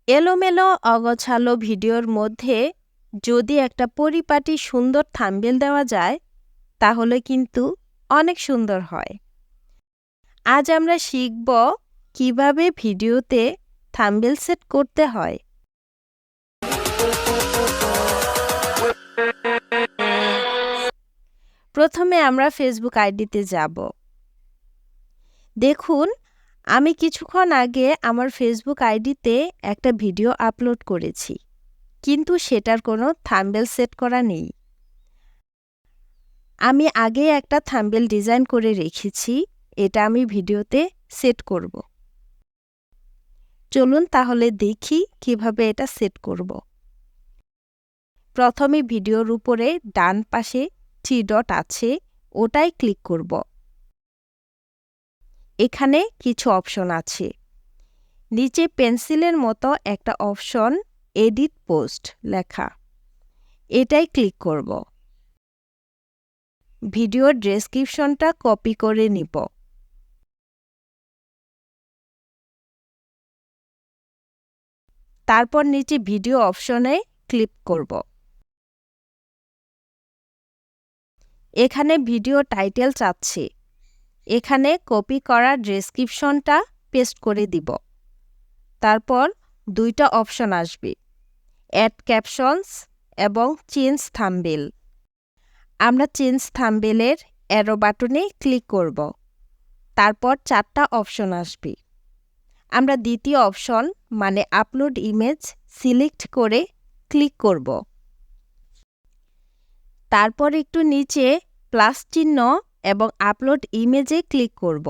এলোমেলো অগোছালো ভিডিওর মধ্যে যদি একটা পরিপাটি সুন্দর থাম্বনেল দেওয়া যায় তাহলে কিন্তু অনেক সুন্দর হয়। আজ আমরা শিখব কিভাবে ভিডিওতে থাম্বনেল সেট করতে হয়। প্রথমে আমরা ফেসবুক আইডিতে যাব। দেখুন, আমি কিছুক্ষণ আগে আমার ফেসবুক আইডিতে একটা ভিডিও আপলোড করেছি, কিন্তু সেটার কোনো থাম্বনেল সেট করা নেই। আমি আগে একটা থাম্বনেল ডিজাইন করে রেখেছি, এটা আমি ভিডিওতে সেট করব। চলুন তাহলে দেখি কিভাবে এটা সেট করব। প্রথমে ভিডিওর উপরে ডান পাশে 3 ডট আছে, ওটাই ক্লিক করব। এখানে কিছু অপশন আছে। নিচে পেন্সিলের মতো একটা অপশন এডিট পোস্ট লেখা, এটাই ক্লিক করব। ভিডিওর ডেসক্রিপশনটা কপি করে নিব। তারপর নিচে ভিডিও অপশনে ক্লিক করব। এখানে ভিডিও টাইটেল চাচ্ছে, এখানে কপি করা ডেসক্রিপশনটা পেস্ট করে দিব। তারপর দুইটা অপশন আসবে, অ্যাড ক্যাপশনস এবং চেঞ্জ থাম্বনেল। আমরা চেঞ্জ থাম্বনেলের অ্যারো বাটনে ক্লিক করব। তারপর 4টা অপশন আসবে। আমরা দ্বিতীয় অপশন মানে আপলোড ইমেজ সিলেক্ট করে ক্লিক করব। তারপর একটু নিচে প্লাস চিহ্ন এবং আপলোড ইমেজে ক্লিক করব।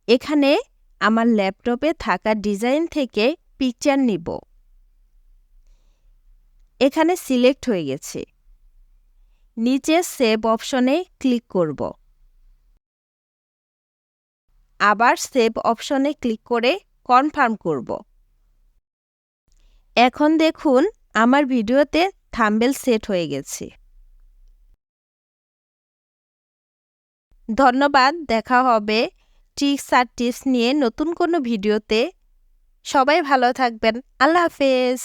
এখানে আমার ল্যাপটপে থাকা ডিজাইন থেকে পিকচার নিব। এখানে সিলেক্ট হয়ে গেছে। নিচে সেভ অপশনে ক্লিক করব। আবার সেভ অপশনে ক্লিক করে কনফার্ম করব। এখন দেখুন আমার ভিডিওতে থাম্বনেল সেট হয়ে গেছে। ধন্যবাদ। দেখা হবে ট্রিক্স আর টিপস নিয়ে নতুন কোনো ভিডিওতে। সবাই ভালো থাকবেন। আল্লাহ হাফেজ।